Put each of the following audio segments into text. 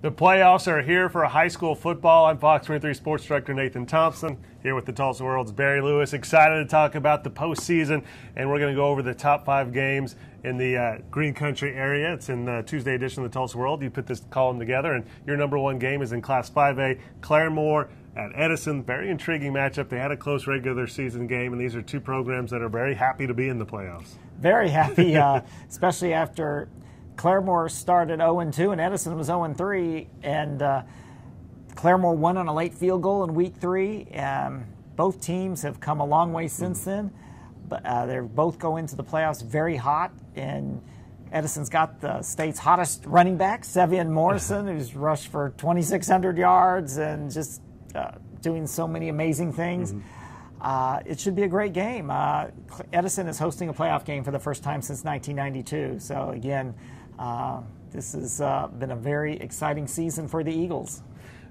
The playoffs are here for high school football. I'm Fox 23 Sports Director Nathan Thompson, here with the Tulsa World's Barry Lewis. Excited to talk about the postseason, and we're going to go over the top 5 games in the Green Country area. It's in the Tuesday edition of the Tulsa World. You put this column together, and your number 1 game is in Class 5A, Claremore at Edison. Very intriguing matchup. They had a close regular season game, and these are 2 programs that are very happy to be in the playoffs. Very happy, especially after Claremore started 0-2 and Edison was 0-3, and Claremore won on a late field goal in week 3. Both teams have come a long way since then, but they both go into the playoffs very hot, and Edison's got the state's hottest running back, Sevian Morrison, who's rushed for 2,600 yards and just doing so many amazing things. It should be a great game. Edison is hosting a playoff game for the first time since 1992. So, again, this has been a very exciting season for the Eagles.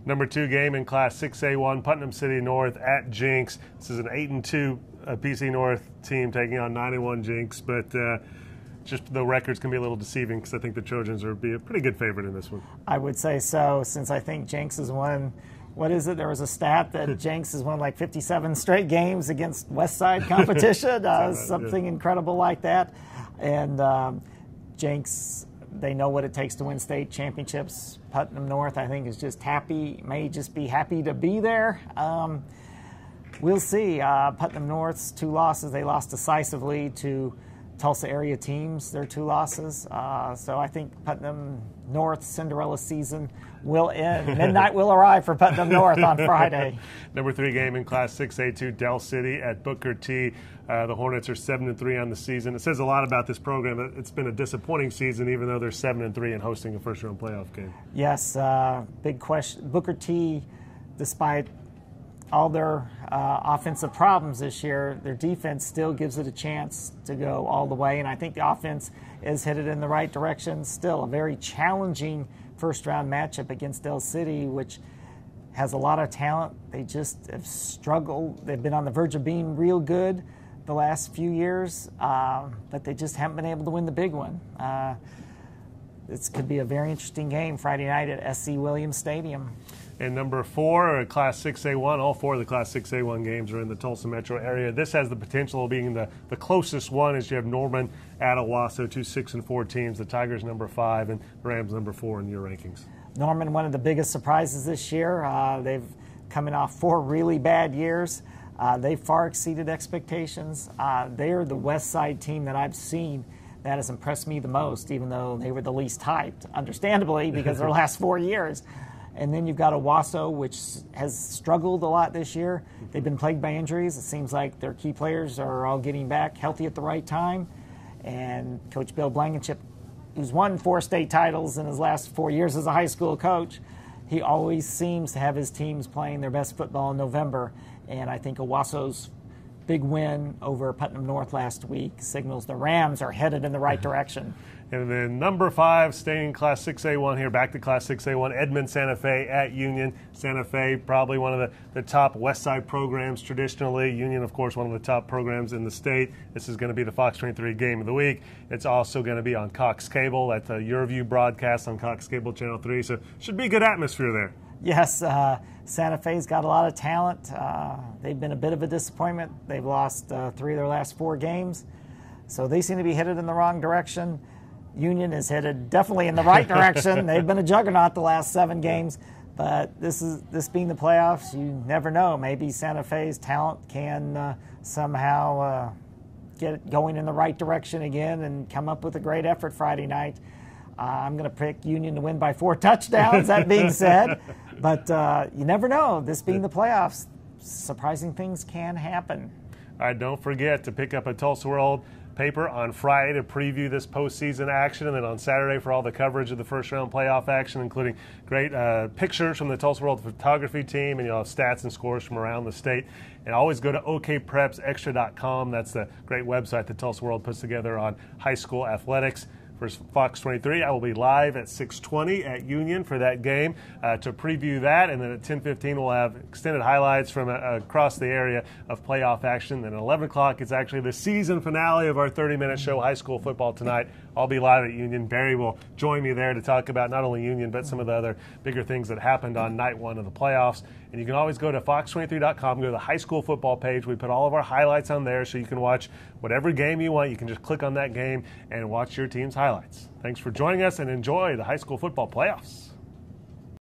Number 2 game in Class 6A1, Putnam City North at Jenks. This is an 8-2 PC North team taking on 9-1 Jenks, but just the records can be a little deceiving because I think the Trojans will be a pretty good favorite in this one. I would say so, since I think Jenks has won. What is it? There was a stat that Jenks has won like 57 straight games against West Side competition, something incredible like that. And Jenks, they know what it takes to win state championships. Putnam North, I think, is just happy, may just be happy to be there. We'll see. Putnam North's 2 losses, they lost decisively to Tulsa area teams, their 2 losses. So I think Putnam North's Cinderella season will end. Midnight will arrive for Putnam North on Friday. Number 3 game in Class 6A2, Del City at Booker T. The Hornets are 7-3 on the season. It says a lot about this program. It's been a disappointing season, even though they're 7-3 and hosting a first-round playoff game. Yes, big question. Booker T, despite all their offensive problems this year, their defense still gives it a chance to go all the way, and I think the offense is headed in the right direction. Still a very challenging first-round matchup against Del City, which has a lot of talent. They just have struggled. They've been on the verge of being real good the last few years, but they just haven't been able to win the big one. This could be a very interesting game Friday night at SC Williams Stadium. And number 4, Class 6A1, all 4 of the Class 6A1 games are in the Tulsa metro area. This has the potential of being the closest one, as you have Norman at Owasso, 2 6-4 teams. The Tigers number 5 and the Rams number 4 in your rankings. Norman, one of the biggest surprises this year. They've coming off 4 really bad years. They far exceeded expectations. They are the West Side team that I've seen that has impressed me the most, even though they were the least hyped, understandably, because their last 4 years. And then you've got Owasso, which has struggled a lot this year. They've been plagued by injuries. It seems like their key players are all getting back healthy at the right time. And Coach Bill Blankenship, who's won 4 state titles in his last 4 years as a high school coach, he always seems to have his teams playing their best football in November. And I think Owasso's big win over Putnam North last week signals the Rams are headed in the right direction. And then number 5, staying in Class 6A1 here, back to Class 6A1, Edmond Santa Fe at Union. Santa Fe, probably one of the top West Side programs traditionally. Union, of course, one of the top programs in the state. This is going to be the Fox 23 game of the week. It's also going to be on Cox Cable. That's a Your View broadcast on Cox Cable Channel 3, so should be a good atmosphere there. Yes, Santa Fe's got a lot of talent. They've been a bit of a disappointment. They've lost 3 of their last 4 games, so they seem to be headed in the wrong direction. Union is headed definitely in the right direction. They've been a juggernaut the last 7 games, but this being the playoffs, you never know. Maybe Santa Fe's talent can somehow get it going in the right direction again and come up with a great effort Friday night. I'm going to pick Union to win by 4 touchdowns, that being said. But you never know. This being the playoffs, surprising things can happen. All right, don't forget to pick up a Tulsa World paper on Friday to preview this postseason action, and then on Saturday for all the coverage of the first-round playoff action, including great pictures from the Tulsa World photography team, and you'll have stats and scores from around the state. And always go to okprepsextra.com. That's the great website that Tulsa World puts together on high school athletics. For Fox 23, I will be live at 6:20 at Union for that game to preview that, and then at 10:15 we'll have extended highlights from across the area of playoff action. Then at 11 o'clock, it's actually the season finale of our 30-minute show, High School Football Tonight, I'll be live at Union. Barry will join me there to talk about not only Union, but some of the other bigger things that happened on night one of the playoffs. And you can always go to fox23.com, go to the high school football page. We put all of our highlights on there so you can watch whatever game you want. You can just click on that game and watch your team's highlights. Thanks for joining us and enjoy the high school football playoffs.